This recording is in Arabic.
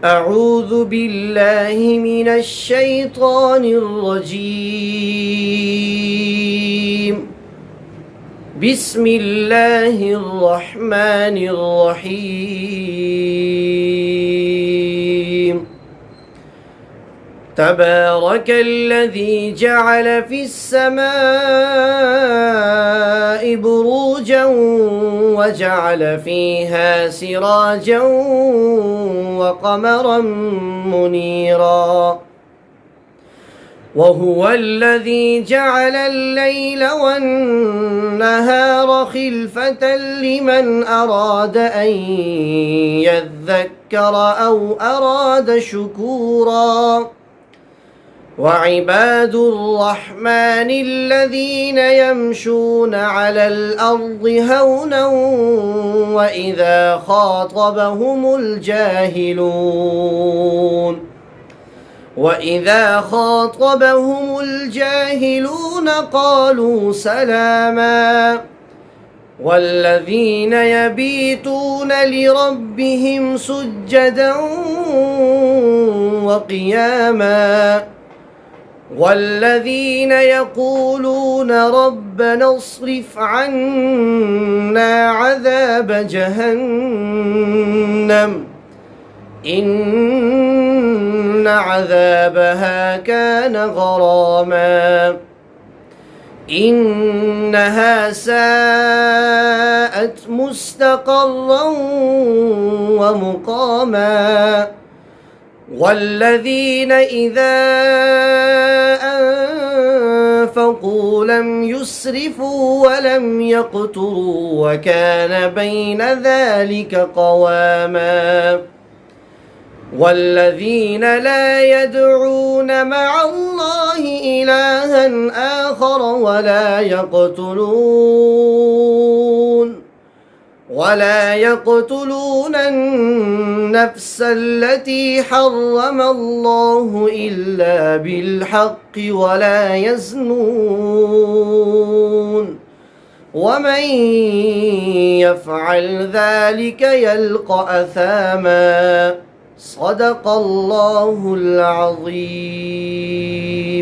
أعوذ بالله من الشيطان الرجيم. بسم الله الرحمن الرحيم. تبارك الذي جعل في السماء بروجا وجعل فيها سراجا وقمرا منيرا وهو الذي جعل الليل والنهار خلفة لمن أراد أن يذكر أو أراد شكورا وعباد الرحمن الذين يمشون على الأرض هونا وإذا خاطبهم الجاهلون قالوا سلاما والذين يبيتون لربهم سجدا وقياما والذين يقولون ربنا اصرف عنا عذاب جهنم إن عذابها كان غراما إنها ساءت مستقرا ومقاما والذين إذا أنفقوا لم يسرفوا ولم يقتروا وكان بين ذلك قواما والذين لا يدعون مع الله إلها آخر ولا يقتلون النفس التي حرم الله إلا بالحق ولا يزنون ومن يفعل ذلك يلقى أثاما صدق الله العظيم.